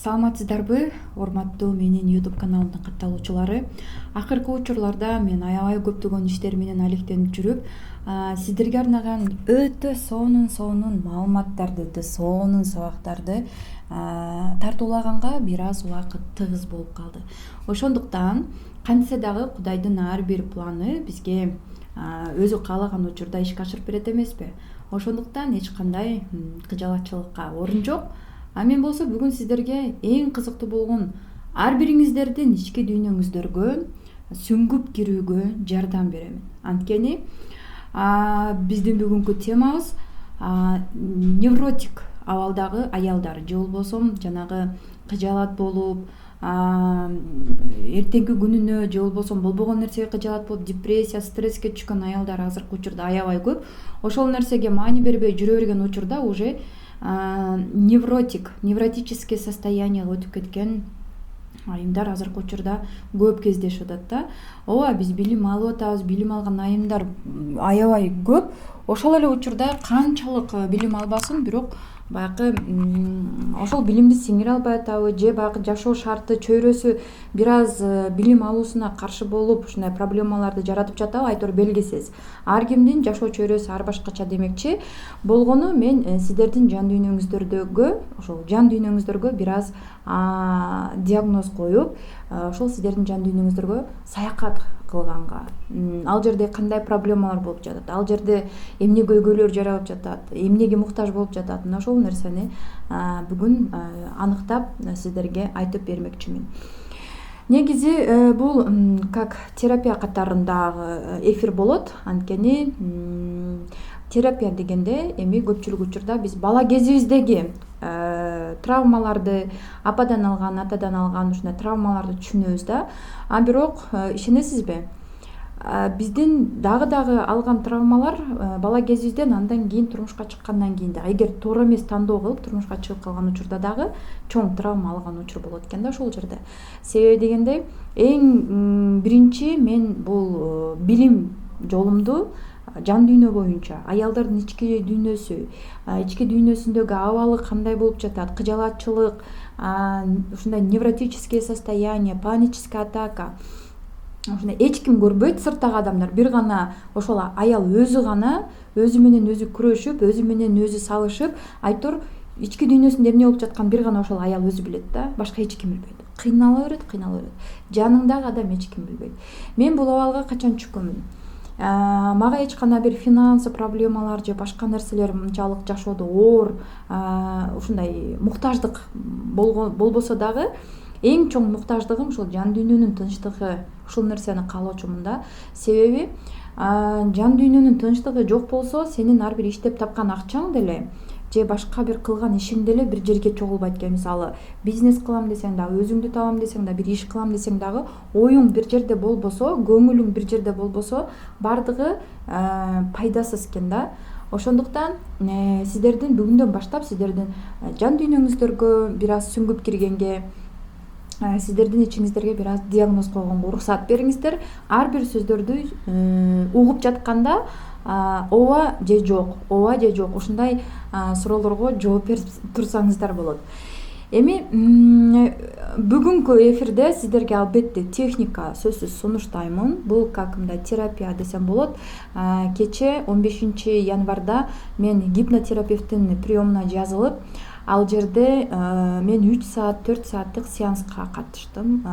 Саламатсыздарбы, урматтуу менин YouTube каналымдын катталуучулары. Акыркы учурларда мен аябай көптөгөн иштер менен алектенип жүрүп, сиздерге арнаган өтө сонун маалыматтарды, сонун сабактарды тартуулаганга бир аз убакыт тыгыз болуп калды. Ошондуктан кантсе дагы Кудайдын ар бир планы бизге өзү каалаган учурда ишке ашырып берет эмеспи? Ошондуктан эч кандай кыжалатчылыкка орун жок. Мен болсо бүгүн сиздерге эң кызыктуу болгон ар бириңиздердин ички дүйнөңүздөргө сүңгүп кирүүгө жардам берем. Анткени биздин бүгүнкү темабыз невротик абалдагы аялдар же болбосо жанагы кыжаалат болуп, эртеңки күнүнө же болбосо болбогон нерсеге кыжаалат болуп, депрессия, стресске түшкөн аялдар азыркы учурда аябай көп. Ошол нерсеге маани бербей жүрө берген учурда уже невротическое состояниеге өтүп кеткен айымдар азыркы учурда көп кездешип атат да. Ооба, биз билим алып атабыз, билим алган айымдар аябай көп. Ошол эле учурда канчалык билим албасын, бирок баягы ошол билимди сиңире албай атабы, же баягы жашоо шарты, чөйрөсү бир аз билим алуусуна каршы болуп, ушундай проблемаларды жаратып жатабы, айтор белгисиз. Ар кимдин жашоо чөйрөсү ар башкача демекчи болгону мен сиздердин жан дүйнөңүздөргө бир аз диагноз коюп, ошол сиздердин жан дүйнөңүздөргө саякат кылганга, ал жерде кандай проблемалар болуп жатат, ал жерде эмне көйгөйлөр жаралып жатат, эмнеге муктаж болуп жатат, мына ошол нерсени бүгүн аныктап сиздерге айтып бермекчимин. Негизи бул как терапия катарындагы эфир болот. Анткени терапия дегенде эми көпчүлүк учурда биз бала кезибиздеги травмаларды, ападан алган, атадан алган ушундай травмаларды түшүнөбүз да. Бирок ишенесизби, биздин дагы алган травмалар бала кезибизден андан кийин турмушка чыккандан кийин да, эгер туура эмес тандоо кылып турмушка чыгып калган учурда дагы чоң травма алган учур болот экен да ошол жерде. Себеби дегенде эң биринчи мен бул билим жолумду жан дүйнө боюнча, аялдардын ички дүйнөсүндөгү абалы кандай болуп жатат, кыжаалатчылык, ушундай невротическое состояние, паническая атака, ушундай эч ким көрбөйт сырттагы адамдар, бир гана ошол аял өзү гана өзү менен өзү күрөшүп, өзү менен өзү салышып, айтор ички дүйнөсүндө эмне болуп жатканын бир гана ошол аял өзү билет да, башка эч ким билбейт. Кыйнала берет. Жаныңдагы адам эч ким билбейт. Мен бул абалга качан түшкөнмүн? Мага эч кандай бир финансы проблемалар же башка нерселер мынчалык жашоодо оор ушундай муктаждык болбосо дагы эң чоң муктаждыгым ушул жан дүйнөнүн тынчтыгы. Ушул нерсени каалоочумун да. Себеби жан дүйнөнүн тынчтыгы жок болсо, сенин ар бир иштеп тапкан акчаң деле же башка бир кылган ишиң деле бир жерге чогулбайт экен. Мисалы, бизнес кылам десең дагы, өзүңдү табам десең дагы, бир иш кылам десең дагы, оюң бир жерде болбосо, көңүлүң бир жерде болбосо, бардыгы пайдасыз экен да. Ошондуктан сиздердин бүгүндөн баштап сиздердин жан дүйнөңүздөргө бир аз сүңгүп киргенге, сиздердин ичиңиздерге бир аз диагноз койгонго уруксат бериңиздер. Ар бир сөздөрдү угуп жатканда ооба же жок ушундай суроолорго жооп берип турсаңыздар болот. Эми бүгүнкү эфирде сиздерге албетте техника сөзсүз сунуштаймын. Бул как мындай терапия десем болот. Кече 15 январда мен гипнотерапевттин приемуна жазылып, ал жерде мен 3 саат 4 сааттык сеанска катыштым.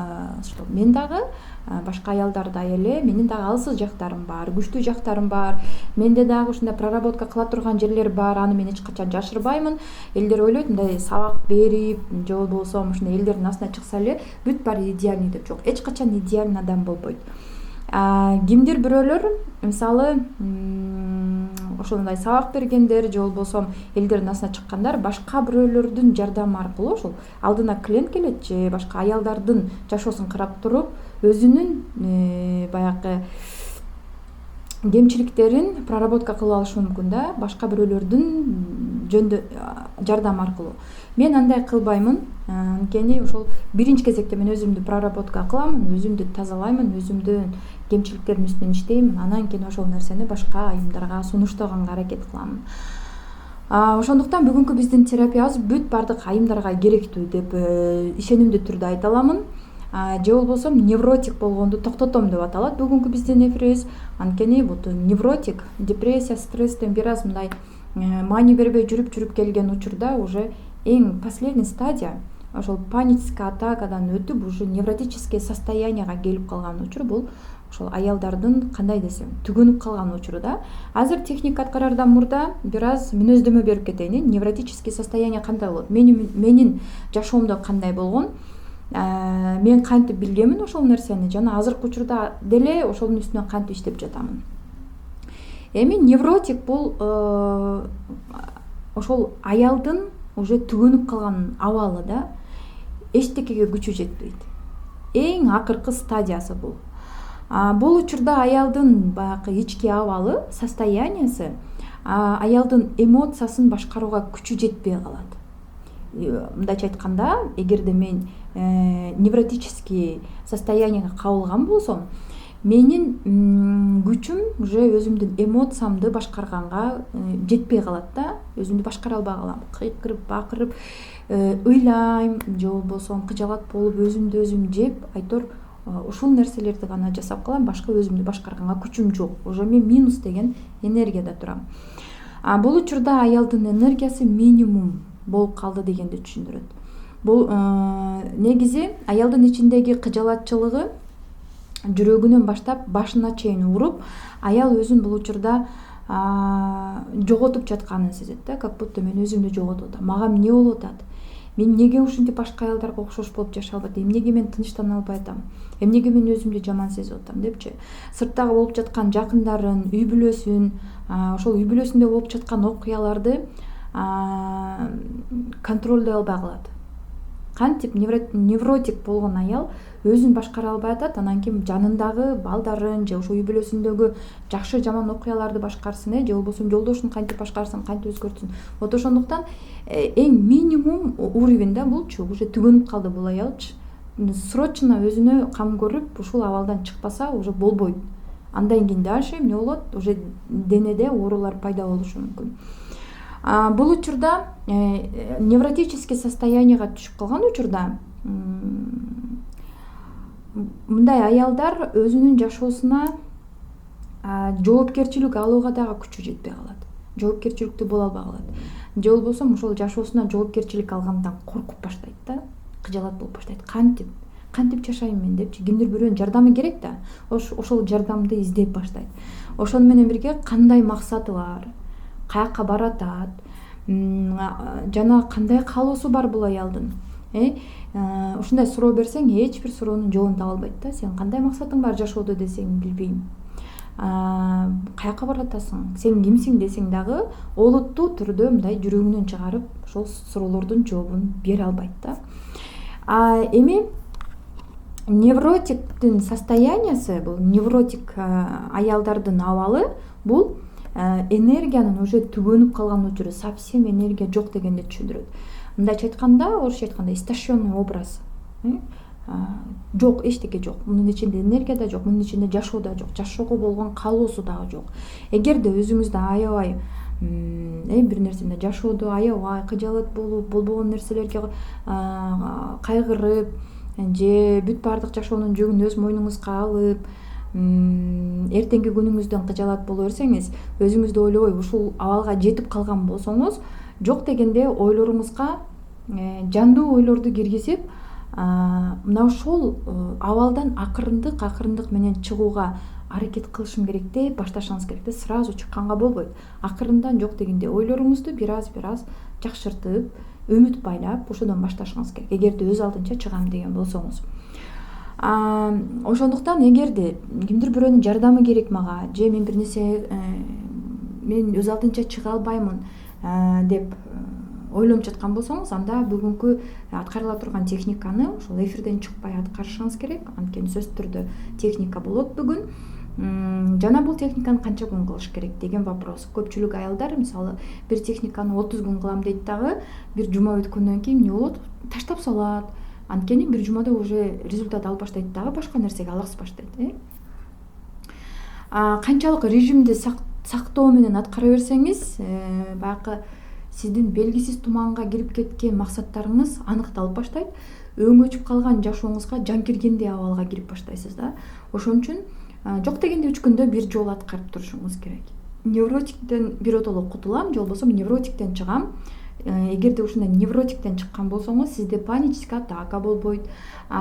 Мен дагы башка аялдардай эле, менин дагы алсыз жактарым бар, күчтүү жактарым бар. Менде дагы ушундай проработка кыла турган жерлер бар. Аны мен эч качан жашырбаймын. Элдер ойлойт, мындай сабак берип, же болбосо ушундай элдердин астына чыкса эле бүт баары идеальный деп. Жок, эч качан идеальный адам болбойт. Кимдир бирөөлөр, мисалы, ошондой сабак бергендер же болбосо элдердин астына чыккандар башка бирөөлөрдүн жардамы аркылуу ошол алдына клиент келет же башка аялдардын жашоосун карап туруп, өзүнүн баягы кемчиликтерин проработка кылып алышы мүмкүн да, башка бирөөлөрдүн жардамы аркылуу. Мен андай кылбаймын. Анткени ошол биринчи кезекте мен өзүмдү проработка кыламын, өзүмдү тазалаймын, өзүмдүн кемчиликтерим үстүнөн иштейм. Анан кийин ошол нерсени башка айымдарга сунуштаганга аракет кыламын. Ошондуктан бүгүнкү биздин терапиябыз бүт баардык айымдарга керектүү деп ишенимдүү түрдө айта аламын. Же болбосо невротик болгонду токтотом деп аталат бүгүнкү биздин эфирибиз. Анткени бут невротик, депрессия, стресстен бир аз мындай маани бербей жүрүп келген учурда уже эң последний стадия ошол паническая атакадан өтүп уже невротическое состоянияга келип калган учур бул ошол аялдардын кандай десем түгөнүп калган учуру да. Азыр техника аткарардан мурда бир аз мүнөздөмө берип кетейин. Невротический состояние кандай болот, менин жашоомдо кандай болгон, мен кантип билгенмин ошол нерсени жана азыркы учурда деле ошонун үстүнө кантип иштеп жатамын. Эми невротик бул ошол аялдын уже түгөнүп калган абалы да, эчтекеге күчү жетпейт. Эң акыркы стадиясы бул. Бул учурда аялдын баягы ички абалы, состояниясы, аялдын эмоциясын башкарууга күчү жетпей калат. Мындайча айтканда, эгерде мен невротический состоянияга кабылган болсом, менин күчүм уже өзүмдүн эмоциямды башкарганга жетпей калат да, өзүмдү башкара албай калам. Кыйкырып, бакырып, ыйлайм, же болбосо кыжалат болуп, өзүмдү өзүм жеп, айтор ушул нерселерди гана жасап калам, башка өзүмдү башкарганга күчүм жок. Уже мен минус деген энергияда турам. Бул учурда аялдын энергиясы минимум болуп калды дегенди түшүндүрөт. Бул негизи аялдын ичиндеги кыжалатчылыгы жүрөгүнөн баштап башына чейин уруп, аял өзүн бул учурда жоготуп жатканын сезет да, как будто мен өзүмдү жоготуп атам. Мага эмне болуп атат? Мен эмнеге ушинтип башка аялдарга окшош болуп жашай албайт? Эмнеге мен тынчтана албай атам? Эмнеге мен өзүмдү жаман сезип атам депчи. Сырттагы болуп жаткан жакындарын, үй бүлөсүн, ошол үй бүлөсүндө болуп жаткан окуяларды контролдой албай калат. Кантип невротик болгон аял өзүн башкара албай атат, анан кийин жанындагы балдарын же ошо үй бүлөсүндөгү жакшы жаман окуяларды башкарсын, же болбосо жолдошун кантип башкарсын, кантип өзгөртсүн. Вот ошондуктан эң минимум уровень да булчу, уже түгөнүп калды бул аялчы. Срочно өзүнө кам көрүп, ушул абалдан чыкпаса уже болбойт. Андан кийин дальше эмне болот? Уже денеде оорулар пайда болушу мүмкүн. Бул учурда невротический состоянияга түшүп калган учурда мындай аялдар өзүнүн жашоосуна жоопкерчилик алууга дагы күчү жетпей калат. Жоопкерчиликтүү боло албай калат. Же болбосо ошол жашоосуна жоопкерчилик алгандан коркуп баштайт да, кыжалат болуп баштайт. Кантип жашайм мен депчи, кимдир бирөөнүн жардамы керек да, ошол жардамды издеп баштайт. Ошону менен бирге кандай максаты бар, каяка баратат, жана кандай каалоосу бар бул аялдын. Ушундай суроо берсең, эч бир суроонун жообун таба албайт да. Сен кандай максатың бар жашоодо десең, билбейм. Каяка баратасың, сен кимсиң десең дагы олуттуу түрдө мындай жүрөгүнөн чыгарып ошол суроолордун жообун бере албайт да. Эми невротиктин состояниясы, бул невротик аялдардын абалы, бул энергиянын уже түгөнүп калган учуру, совсем энергия жок дегенди түшүндүрөт. Мындайча айтканда, орусча айтканда истощенный образ. Жок, эчтеке жок. Мунун ичинде энергия да жок, мунун ичинде жашоо да жок, жашоого болгон каалоосу дагы жок. Эгерде өзүңүздө аябай бир нерсене жашоодо аябай кыжалат болуп, болбогон нерселерге кайгырып, же бүт баардык жашоонун жүгүн өз мойнуңузга алып, эртеңки күнүңүздөн кыжалат боло берсеңиз, өзүңүздү ойлобой ушул абалга жетип калган болсоңуз, жок дегенде ойлоруңузга жандуу ойлорду киргизип, мына ошол абалдан акырындык менен чыгууга аракет кылышым керек деп башташыңыз керек да, сразу чыкканга болбойт. Акырындан жок дегенде ойлоруңузду бир аз жакшыртып, үмүт байлап, ошодон башташыңыз керек, эгерде өз алдынча чыгам деген болсоңуз. Ошондуктан эгерде кимдир бирөөнүн жардамы керек мага, же мен бир нерсе мен өз алдынча чыга албаймын деп ойлонуп жаткан болсоңуз, анда бүгүнкү аткарыла турган техниканы ошол эфирден чыкпай аткарышыңыз керек. Анткени сөзсүз түрдө техника болот бүгүн. Жана бул техниканы канча күн кылыш керек деген вопрос. Көпчүлүк аялдар мисалы бир техниканы 30 күн кылам дейт дагы, бир жума өткөндөн кийин эмне болот? Таштап салат. Анткени бир жумада уже результат албаштайт дагы, башка нерсеге алаксыз баштайт. Канчалык режимди сактоо менен аткара берсеңиз, баягы сиздин белгисиз туманга кирип кеткен максаттарыңыз аныкталып баштайт. Өң өчүп калган жашооңузга жан киргендей абалга кирип баштайсыз да. Ошон үчүн жок дегенде 3 күндө бир жолу аткарып турушуңуз керек. Невротиктен биротоло кутулам же болбосо невротиктен чыгам. Эгерде ушундай невротиктен чыккан болсоңуз, сизде паническая атака болбойт,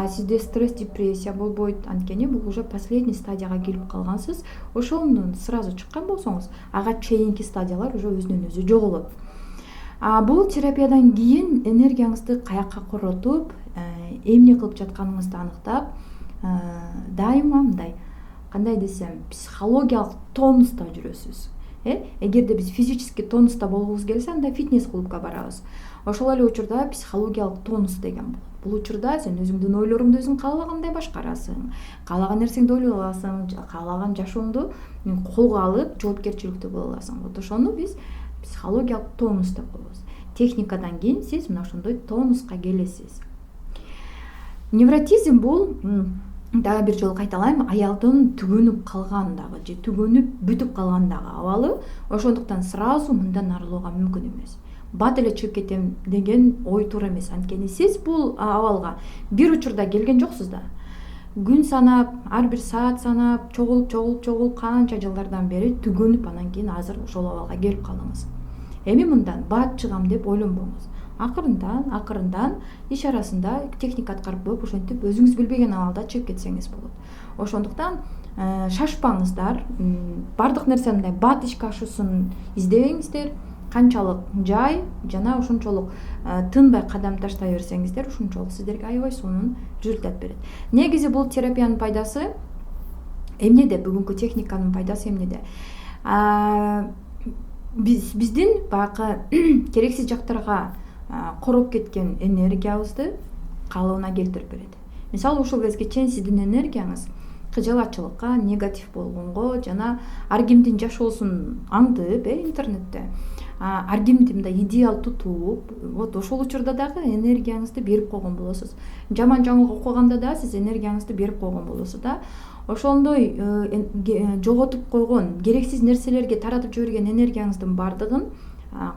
сизде стресс, депрессия болбойт. Анткени бул уже последний стадияга келип калгансыз. Ошондон сразу чыккан болсоңуз, ага чейинки стадиялар уже өзүнөн өзү жоголот. Бул терапиядан кийин энергияңызды каякка коротуп, эмне кылып жатканыңызды аныктап, дайыма мындай, кандай десем, психологиялык тонуста жүрөсүз. Эгерде биз физический тонуста болгубуз келсе, анда фитнес-клубка барабыз. Ошол эле учурда психологиялык тонус деген болот. Бул учурда сен өзүңдүн ойлоруңду өзүң каалагандай башкарасың, каалаган нерсеңди ойлой аласың, каалаган жашооңду колго алып, жоопкерчиликтүү боло аласың. Вот ошону биз психологиялык тонус деп коебуз. Техникадан кийин сиз мына ошондой тонуска келесиз. Невротизм бул, дагы бир жолу кайталайм, аялдын түгөнүп калгандагы же түгөнүп бүтүп калгандагы абалы. Ошондуктан сразу мындан арылууга мүмкүн эмес. Бат эле чыгып кетем деген ой туура эмес. Анткени сиз бул абалга бир учурда келген жоксуз да. Күн санап, ар бир саат санап, чогулуп канча жылдардан бери түгөнүп, анан кийин азыр ошол абалга келип калдыңыз. Эми мындан бат чыгам деп ойлонбоңуз. Акырындан иш арасында техника аткарып коюп, ошентип өзүңүз билбеген абалда чыгып кетсеңиз болот. Ошондуктан шашпаңыздар. Бардык нерсе мындай бат ишке ашуусун издебеңиздер. Канчалык жай жана ошончолук тынбай кадам таштай берсеңиздер, ошончолук сиздерге аябай сонун результат берет. Негизи бул терапиянын пайдасы эмнеде? Бүгүнкү техниканын пайдасы эмнеде? Биздин баягы керексиз жактарга короп кеткен энергиябызды калыбына келтирип берет. Мисалы, ушул кезге чейин сиздин энергияңыз кыжалатчылыкка, негатив болгонго жана ар кимдин жашоосун аңдып, интернетте ар кимди мындай идеал тутуп, вот ошол учурда дагы энергияңызды берип койгон болосуз. Жаман жаңылык окуганда да сиз энергияңызды берип койгон болосуз да. Ошондой жоготуп койгон, керексиз нерселерге таратып жиберген энергияңыздын бардыгын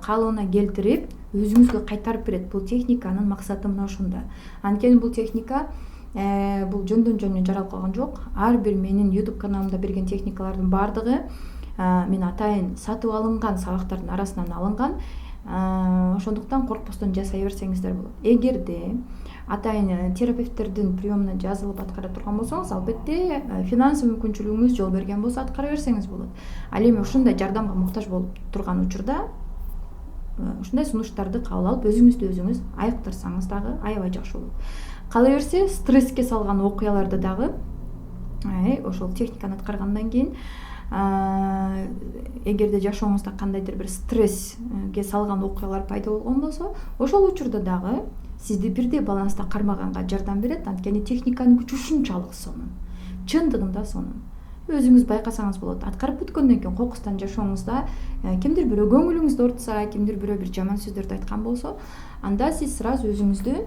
калыбына келтирип, өзүңүзгө кайтарып берет. Бул техниканын максаты мына ошондо. Анткени бул техника бул жөндөн-жөн жаралып калган жок. Ар бир менин YouTube каналымда берген техникалардын бардыгы мен атайын сатып алынган сабактардын арасынан алынган. Ошондуктан коркпостон жасай берсеңиздер болот. Эгерде атайын терапевттердин приемуна жазылып аткара турган болсоңуз, албетте финансылык мүмкүнчүлүгүңүз жол берген болсо аткара берсеңиз болот. Ал эми ушундай жардамга муктаж болуп турган учурда ушундай сунуштарды кабыл алып, өзүңүздү өзүңүз айыктырсаңыз дагы аябай жакшы болот. Кала берсе, стресске салган окуяларды дагы ошол техниканы аткаргандан кийин, эгерде жашооңузда кандайдыр бир стресске салган окуялар пайда болгон болсо, ошол учурда дагы сизди бирдей баланста кармаганга жардам берет. Анткени техниканын күчү ушунчалык сонун, чындыгында сонун. Өзүңүз байкасаңыз болот. Аткарып бүткөндөн кийин кокустан жашооңузда кимдир бирөө көңүлүңүздү ортса, кимдир бирөө бир жаман сөздөрдү айткан болсо, анда сиз сразу өзүңүздү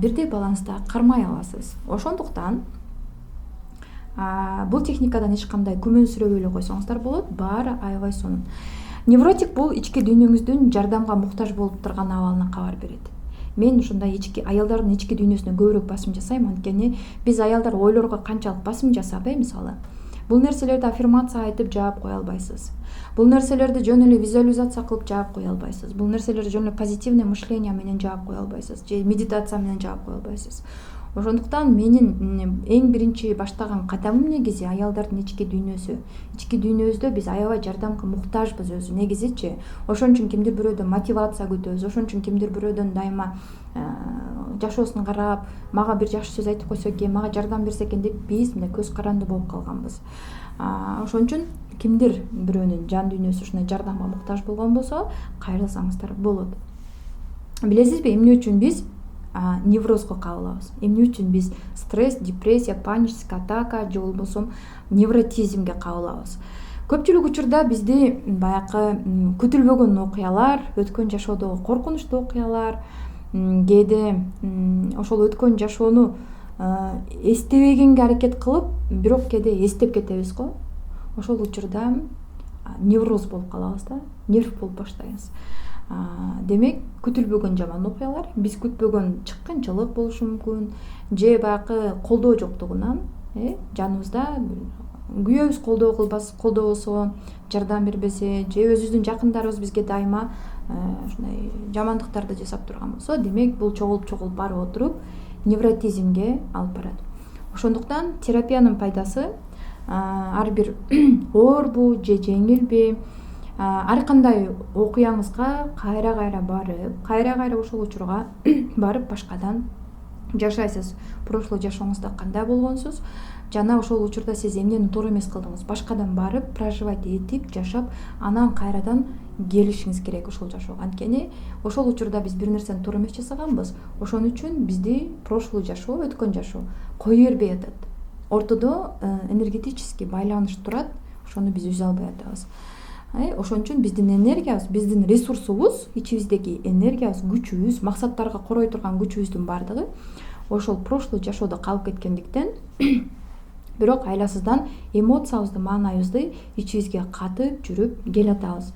бирдей баланста кармай аласыз. Ошондуктан бул техникадан эч кандай күмөнсүрөбөй эле койсоңуздар болот. Баары аябай сонун. Невротик бул ички дүйнөңүздүн жардамга муктаж болуп турган абалына кабар берет. Мен ушундай аялдардын ички дүйнөсүнө көбүрөөк басым жасайм. Анткени биз аялдар ойлорго канчалык басым жасап, мисалы, бул нерселерди аффирмация айтып жаап кое албайсыз. Бул нерселерди жөн эле визуализация кылып жаап кое албайсыз. Бул нерселерди жөн эле позитивный мышление менен жаап кое албайсыз же медитация менен жаап кое албайсыз. Ошондуктан менин эң биринчи баштаган кадамым негизи аялдардын ички дүйнөсү. Ички дүйнөбүздө биз аябай жардамга муктажбыз өзү негизичи. Ошон үчүн кимдир бирөөдөн мотивация күтөбүз. Ошон үчүн кимдир бирөөдөн дайыма жашоосуна карап, мага бир жакшы сөз айтып койсо экен, мага жардам берсе экен деп биз мындай көз каранды болуп калганбыз. Ошон үчүн кимдир бирөөнүн жан дүйнөсү ушундай жардамга муктаж болгон болсо, кайрылсаңыздар болот. Билесизби, эмне үчүн биз неврозго кабылабыз? Эмне үчүн биз стресс, депрессия, паническая атака же болбосо невротизмге кабылабыз? Көпчүлүк учурда бизди баягы күтүлбөгөн окуялар, өткөн жашоодогу коркунучтуу окуялар, кээде ошол өткөн жашоону эстебегенге аракет кылып, бирок кээде эстеп кетебиз го. Ошол учурда невроз болуп калабыз да, нерв болуп баштайбыз. Демек күтүлбөгөн жаман окуялар, биз күтпөгөн чыккынчылык болушу мүмкүн, же баягы колдоо жоктугунан жаныбызда күйөөбүз колдобосо, жардам бербесе, же өзүбүздүн жакындарыбыз бизге дайыма ушундай жамандыктарды жасап турган болсо, демек бул чогулуп барып отуруп невротизмге алып барат. Ошондуктан терапиянын пайдасы ар бир оорбу же жеңилби, ар кандай окуяңызга кайра кайра ошол учурга барып башкадан жашайсыз. Прошлый жашооңузда кандай болгонсуз жана ошол учурда сиз эмнени туура эмес кылдыңыз, башкадан барып проживать этип жашап, анан кайрадан келишиңиз керек ошол жашоого. Анткени ошол учурда биз бир нерсени туура эмес жасаганбыз. Ошон үчүн бизди прошлый жашоо, өткөн жашоо кое бербей атат. Ортодо энергетический байланыш турат, ошону биз үзө албай атабыз. Ошон үчүн биздин энергиябыз, биздин ресурсубуз, ичибиздеги энергиябыз, күчүбүз, максаттарга корой турган күчүбүздүн баардыгы ошол прошлый жашоодо калып кеткендиктен бирок айласыздан эмоциябызды, маанайыбызды ичибизге катып жүрүп келатабыз.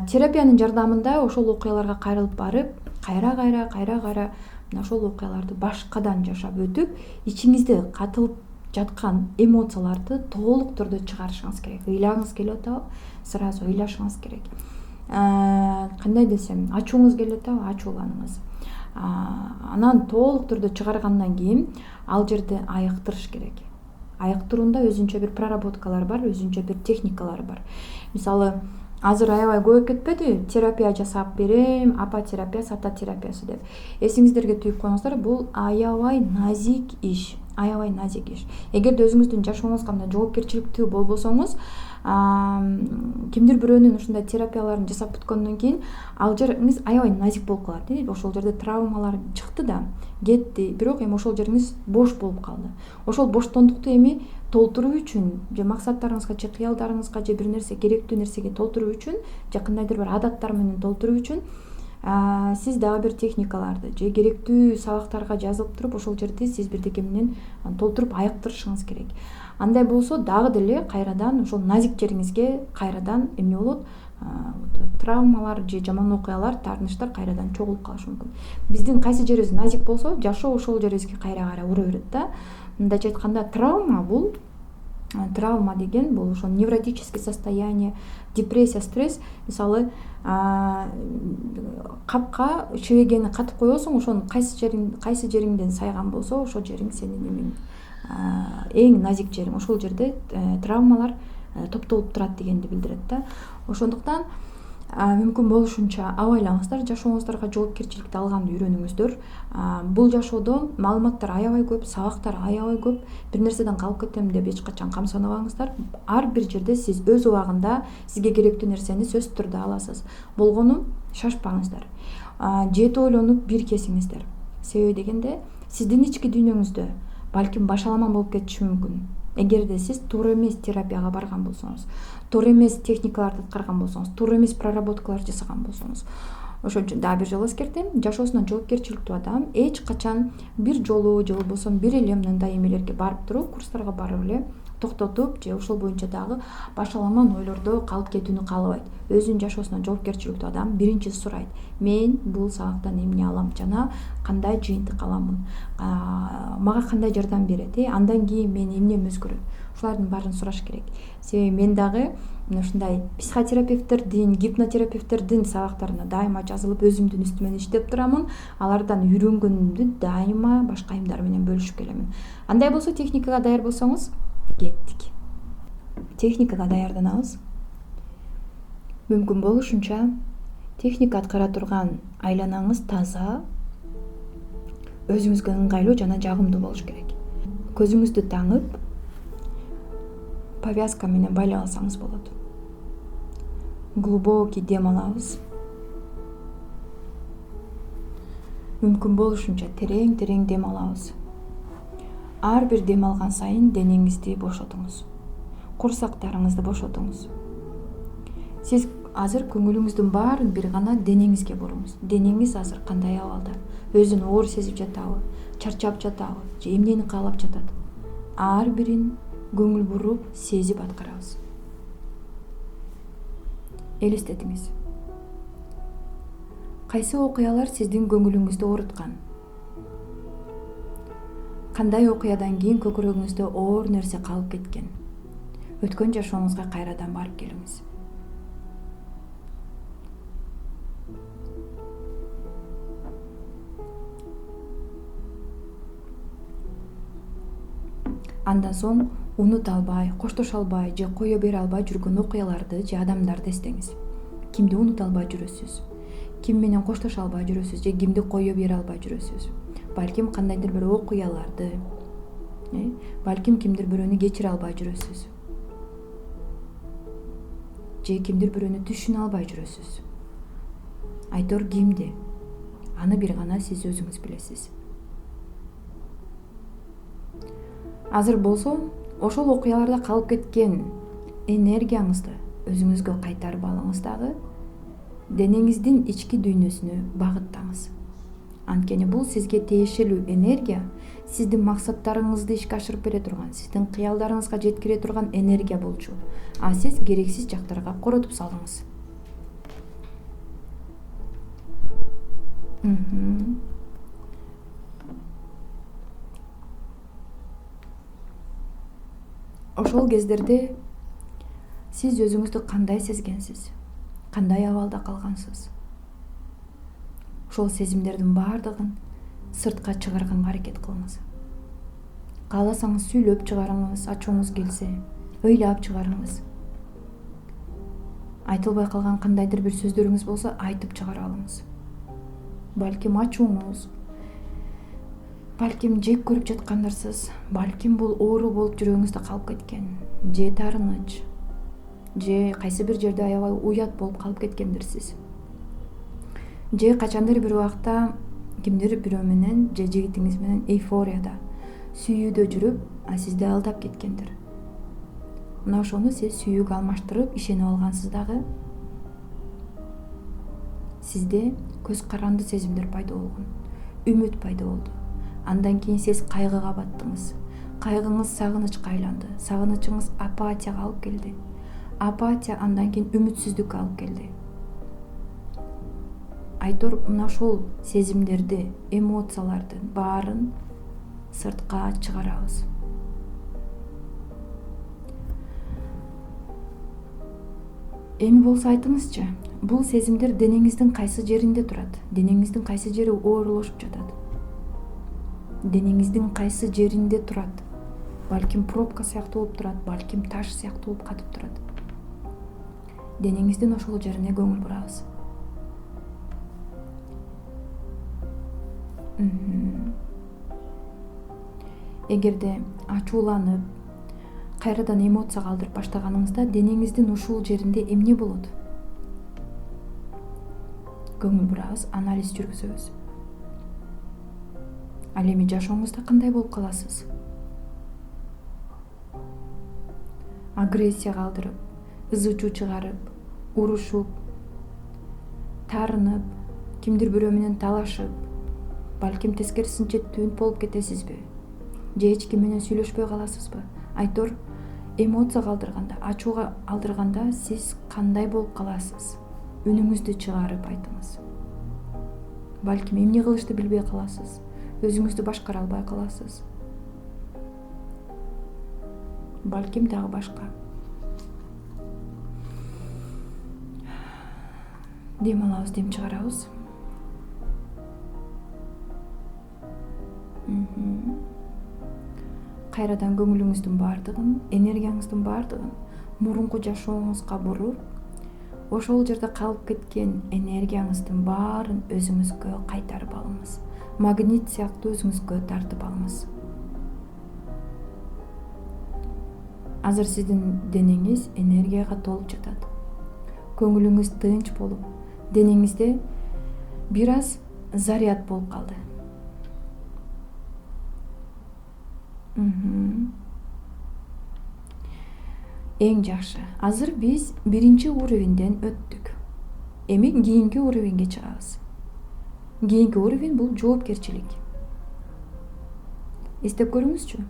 Терапиянын жардамында ошол окуяларга кайрылып барып, кайра мына ошол окуяларды башкадан жашап өтүп, ичиңизде катылып жаткан эмоцияларды толук түрдө чыгарышыңыз керек. Ыйлагыңыз келип атабы? Сразу ыйлашыңыз керек. Кандай десем, ачууңуз келип атабы? Ачууланыңыз. Анан толук түрдө чыгаргандан кийин ал жерде айыктырыш керек. Айыктыруунда өзүнчө бир проработкалар бар, өзүнчө бир техникалар бар. Мисалы, азыр аябай көп кетпеди, терапия жасап берем, апа терапиясы, ата терапиясы деп. Эсиңиздерге түйүп коюңуздар, бул аябай назик иш. Эгерде өзүңүздүн жашооңузга мындай жоопкерчиликтүү болбосоңуз, кимдир бирөөнүн ушундай терапияларын жасап бүткөндөн кийин ал жериңиз аябай назик болуп калат. Ошол жерде травмалар чыкты да, кетти, бирок эми ошол жериңиз бош болуп калды. Ошол боштондукту эми толтуруу үчүн, же максаттарыңызга, же кыялдарыңызга, же бир нерсе керектүү нерсеге толтуруу үчүн, же кандайдыр бир адаттар менен толтуруу үчүн сиз дагы бир техникаларды же керектүү сабактарга жазылып туруп, ошол жерди сиз бирдеке менен толтуруп айыктырышыңыз керек. Андай болсо дагы деле кайрадан ошол назик жериңизге кайрадан эмне болот? Травмалар же жаман окуялар, таарынычтар кайрадан чогулуп калышы мүмкүн. Биздин кайсы жерибиз назик болсо, жашоо ошол жерибизге кайра ура берет да. Мындайча айтканда, травма деген бул ошо невротический состояние, депрессия, стресс. Мисалы, капка шегени катып коесуң, ошонун кайсы жериңден сайган болсо, ошол жериң сенин эң назик жериң. Ошол жерде травмалар топтолуп турат дегенди билдирет да. Ошондуктан мүмкүн болушунча абайлаңыздар, жашооңуздарга жоопкерчиликти алганды үйрөнүңүздөр. Бул жашоодо маалыматтар аябай көп, сабактар аябай көп. Бир нерседен калып кетем деп эч качан камсынабаңыздар. Ар бир жерде сиз өз убагында сизге керектүү нерсени сөзсүз түрдө аласыз. Болгону шашпаңыздар. Жети ойлонуп бир кесиңиздер. Себеби дегенде, сиздин ички дүйнөңүздө балким башаламан болуп кетиши мүмкүн. Эгерде сиз туура эмес терапияга барган болсоңуз, туура эмес техникаларды аткарган болсоңуз, туура эмес проработкалар жасаган болсоңуз, ошон үчүн дагы бир жолу эскертем, жашоосуна жоопкерчиликтүү адам эч качан бир жолу же болбосо бир эле мындай эмелерге барып туруп, курстарга барып эле токтотуп, же ошол боюнча дагы башаламан ойлордо калып кетүүнү каалабайт. Өзүнүн жашоосуна жоопкерчиликтүү адам биринчи сурайт: мен бул сабактан эмне алам жана кандай жыйынтык аламын, мага кандай жардам берет, андан кийин мен эмнем өзгөрөт. Ушулардын баарын сураш керек. Себеби мен дагы ушундай психотерапевттердин, гипнотерапевттердин сабактарына дайыма жазылып, өзүмдүн үстүмөн иштеп турамын. Алардан үйрөнгөнүмдү дайыма башка айымдар менен бөлүшүп келемин. Андай болсо, техникага даяр болсоңуз, кеттик. Техникага даярданабыз. Мүмкүн болушунча техника аткара турган айланаңыз таза, өзүңүзгө ыңгайлуу жана жагымдуу болуш керек. Көзүңүздү таңып, повязка менен байлап алсаңыз болот. Глубокий дем алабыз. Мүмкүн болушунча терең дем алабыз. Ар бир дем алган сайын денеңизди бошотуңуз. Курсактарыңызды бошотуңуз. Сиз азыр көңүлүңүздүн баарын бир гана денеңизге буруңуз. Денеңиз азыр кандай абалда? Өзүн оор сезип жатабы? Чарчап жатабы? Же эмнени каалап жатат? Ар бирин көңүл буруп, сезип аткарабыз. Элестетиңиз. Кайсы окуялар сиздин көңүлүңүздү ооруткан? Кандай окуядан кийин көкүрөгүңүздө оор нерсе калып кеткен? Өткөн жашооңузга кайрадан барып келиңиз. Андан соң унута албай, коштошо албай же кое бере албай жүргөн окуяларды же адамдарды эстеңиз. Кимди унута албай жүрөсүз? Ким менен коштошо албай жүрөсүз же кимди кое бере албай жүрөсүз? Балким кандайдыр бир окуяларды, балким кимдир бирөөнү кечире албай жүрөсүз. Же кимдир бирөөнү түшүнө албай жүрөсүз. Айтор кимди? Аны бир гана сиз өзүңүз билесиз. Азыр болсо, ошол окуяларда калып кеткен энергияңызды өзүңүзгө кайтарып алыңыз дагы денеңиздин ички дүйнөсүнө багыттаңыз. Анткени бул сизге тиешелүү энергия сиздин максаттарыңызды ишке ашырып бере турган, сиздин кыялдарыңызга жеткире турган энергия болчу. А сиз керексиз жактарга коротуп салдыңыз. Ошол кездерде сиз өзүңүздү кандай сезгенсиз? Кандай абалда калгансыз? Ошол сезимдердин баардыгын сыртка чыгарганга аракет кылыңыз. Кааласаңыз сүйлөп чыгарыңыз, ачууңуз келсе, ыйлап чыгарыңыз. Айтылбай калган кандайдыр бир сөздөрүңүз болсо, айтып чыгара алыңыз. Балким ачууңуз, балким жек көрүп жаткандарсыз, балким бул оору болуп жүрөгүңүздө калып кеткен, же таарыныч, же кайсы бир жерде аябай уят болуп калып кеткендирсиз. Же качандыр бир убакта кимдир бирөө менен же жигитиңиз менен эйфорияда, сүйүүдө жүрүп, а сизди алдап кеткендир. Мына ошону сиз сүйүүгө алмаштырып ишенип алгансыз дагы. Сизде көз каранды сезимдер пайда болгон, үмүт пайда болду. Андан кийин сиз кайгыга баттыңыз. Кайгыңыз сагынычка айланды. Сагынычыңыз апатияга алып келди. Апатия андан кийин үмүтсүздүккө алып келди. Айтор мына ошол сезимдерди, эмоциялардын баарын сыртка чыгарабыз. Эми болсо айтыңызчы, бул сезимдер денеңиздин кайсы жеринде турат? Денеңиздин кайсы жери оорулашып жатат? Денеңиздин кайсы жеринде турат? Балким пробка сыяктуу болуп турат, балким таш сыяктуу болуп катып турат. Денеңиздин ошол жерине көңүл бурабыз. Эгерде ачууланып, кайрадан эмоция калтырып баштаганыңызда денеңиздин ушул жеринде эмне болот? Көңүл бурабыз, анализ жүргүзөбүз. Ал эми жашооңузда кандай болуп каласыз? Агрессия калтырып, ызы чуу чыгарып, урушуп, таарынып, кимдир бирөө менен талашып, балким тескерисинче түнт болуп кетесизби? Же эч ким менен сүйлөшпөй каласызбы? Айтор эмоция калтырганда, ачууга алдырганда сиз кандай болуп каласыз? Үнүңүздү чыгарып айтыңыз. Балким эмне кылышты билбей каласыз. Өзүңүздү башкара албай каласыз. Балким дагы башка. Дем алабыз, дем чыгарабыз. Кайрадан көңүлүңүздүн баардыгын, энергияңыздын баардыгын мурунку жашооңузга буруп, ошол жерде калып кеткен энергияңыздын баарын өзүңүзгө кайтарып алыңыз. Магнит сыяктуу өзүңүзгө тартып алыңыз. Азыр сиздин денеңиз энергияга толуп жатат. Көңүлүңүз тынч болуп, денеңизде бир аз заряд болуп калды. Эң жакшы. Азыр биз биринчи уровенден өттүк. Эми кийинки уровенге чыгабыз. Кийинки уровень бул жоопкерчилик. Эстеп көрүңүзчү.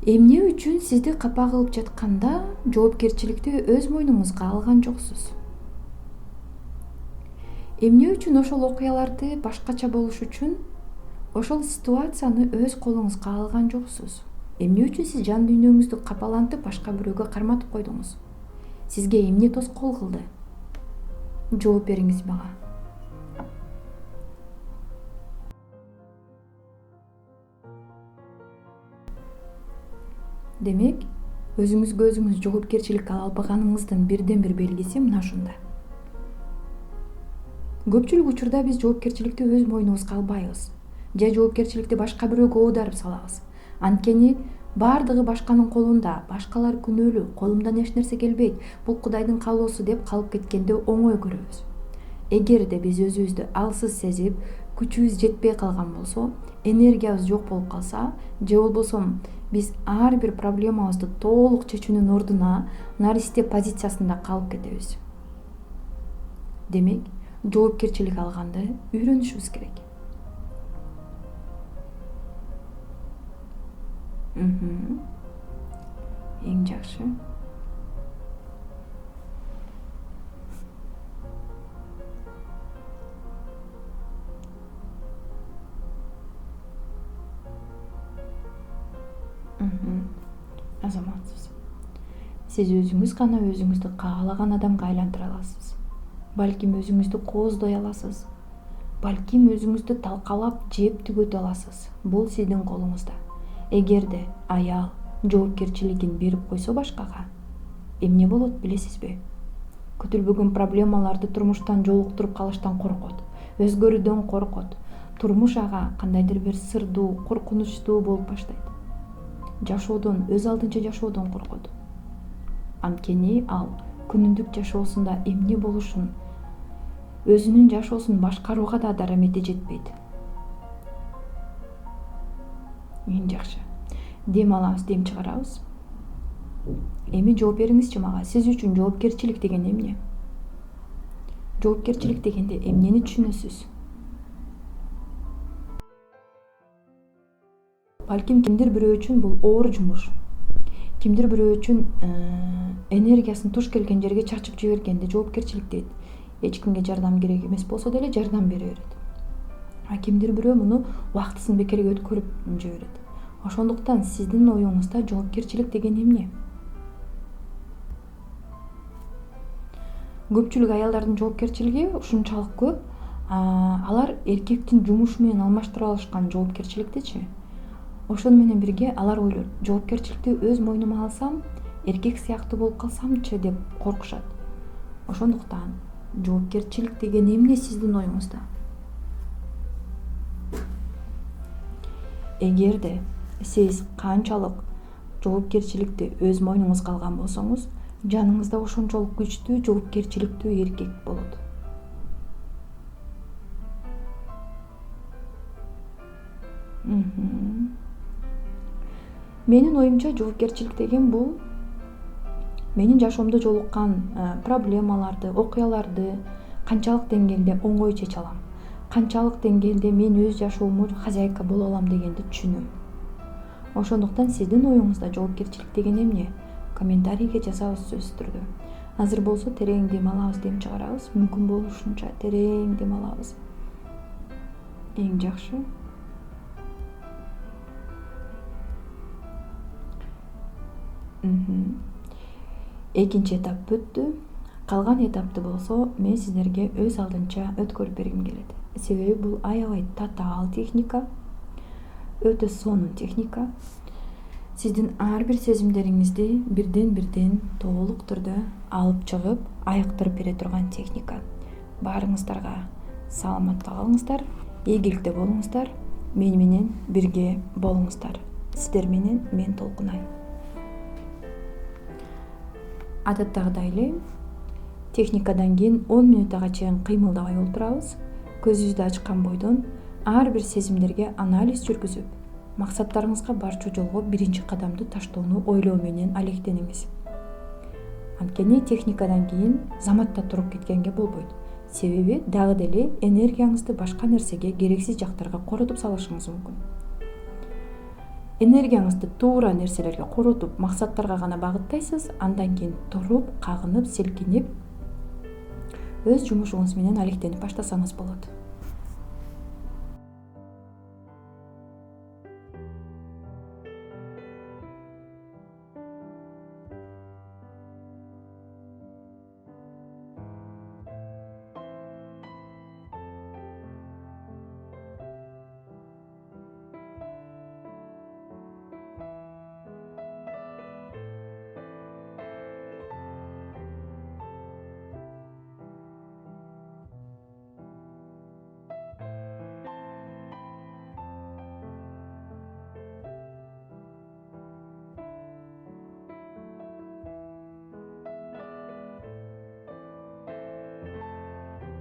Эмне үчүн сизди капа кылып жатканда жоопкерчиликти өз мойнуңузга алган жоксуз? Эмне үчүн ошол окуяларды башкача болуш үчүн ошол ситуацияны өз колуңузга алган жоксуз? Эмне үчүн сиз жан дүйнөңүздү капалантып башка бирөөгө карматып койдуңуз? Сизге эмне тоскоол кылды? Жооп бериңиз мага. Демек, өзүңүзгө өзүңүз жоопкерчилик ала албаганыңыздын бирден бир белгиси мына ушунда. Көпчүлүк учурда биз жоопкерчиликти өз мойнубузга албайбыз же жоопкерчиликти башка бирөөгө оодарып салабыз. Анткени баардыгы башканын колунда, башкалар күнөөлүү, колумдан эч нерсе келбейт, бул Кудайдын каалоосу деп калып кеткенди оңой көрөбүз. Эгерде биз өзүбүздү алсыз сезип, күчүбүз жетпей калган болсо, энергиябыз жок болуп калса, же болбосо биз ар бир проблемабызды толук чечүүнүн ордуна наристе позициясында калып кетебиз. Демек, жоопкерчилик алганды үйрөнүшүбүз керек. Эң жакшы. Азаматсыз. Сиз өзүңүз гана өзүңүздү каалаган адамга айлантыра аласыз. Балким өзүңүздү кооздой аласыз. Балким өзүңүздү талкалап жеп түгөтө аласыз. Бул сиздин колуңузда. Эгерде аял жоопкерчилигин берип койсо башкага, эмне болот билесизби? Күтүлбөгөн проблемаларды турмуштан жолуктуруп калыштан коркот, өзгөрүүдөн коркот. Турмуш ага кандайдыр бир сырдуу, коркунучтуу болуп баштайт. Жашоодон, өз алдынча жашоодон коркот. Анткени ал күнүндүк жашоосунда эмне болушун, өзүнүн жашоосун башкарууга да дарамети жетпейт. Эң жакшы. Дем алабыз, дем чыгарабыз. Эми жооп бериңизчи мага. Сиз үчүн жоопкерчилик деген эмне? Жоопкерчилик дегенде эмнени түшүнөсүз? Балким кимдир бирөө үчүн бул оор жумуш. Кимдир бирөө үчүн энергиясын туш келген жерге чачып жибергенде жоопкерчилик дейт. Эч кимге жардам керек эмес болсо деле жардам бере берет. А кимдир бирөө муну убактысын бекерге өткөрүп жиберет. Ошондуктан сиздин оюңузда жоопкерчилик деген эмне? Көпчүлүк аялдардын жоопкерчилиги ушунчалык көп. Алар эркектин жумушу менен алмаштыра алышкан жоопкерчиликтичи. Ошону менен бирге алар ойлойт, жоопкерчиликти өз мойнума алсам, эркек сыяктуу болуп калсамчы деп коркушат. Ошондуктан жоопкерчилик деген эмне сиздин оюңузда? Эгерде сиз канчалык жоопкерчиликти өз мойнуңузга алган болсоңуз, жаныңызда ошончолук күчтүү, жоопкерчиликтүү эркек болот. Менин оюмча жоопкерчилик деген бул менин жашоомдо жолуккан проблемаларды, окуяларды канчалык деңгээлде оңой чече алам, канчалык деңгээлде мен өз жашоомун хозяйка боло алам дегенди түшүнөм. Ошондуктан сиздин оюңузда жоопкерчилик деген эмне? Комментарийге жазабыз сөзсүз түрдө. Азыр болсо терең дем алабыз, дем чыгарабыз. Мүмкүн болушунча терең дем алабыз. Эң жакшы. Экинчи этап бүттү. Калган этапты болсо мен сиздерге өз алдынча өткөрүп бергим келет. Себеби бул аябай татаал техника, өтө сонун техника. Сиздин ар бир сезимдериңизди бирден толук түрдө алып чыгып, айыктырып бере турган техника. Баарыңыздарга саламатта калыңыздар, ийгиликте болуңуздар, мен менен бирге болуңуздар. Сиздер менен мен Толкунай. Адаттагыдай эле техникадан кийин 10 минутага чейин кыймылдабай отурабыз. Көзүбүздү ачкан бойдон ар бир сезимдерге анализ жүргүзүп, максаттарыңызга барчу жолго биринчи кадамды таштоону ойлоо менен алектениңиз. Анткени техникадан кийин заматта туруп кеткенге болбойт. Себеби дагы деле энергияңызды башка нерсеге, керексиз жактарга коротуп салышыңыз мүмкүн. Энергияңызды туура нерселерге коротуп, максаттарга гана багыттайсыз, андан кийин туруп, кагынып, селкинип, өз жумушуңуз менен алектенип баштасаңыз болот.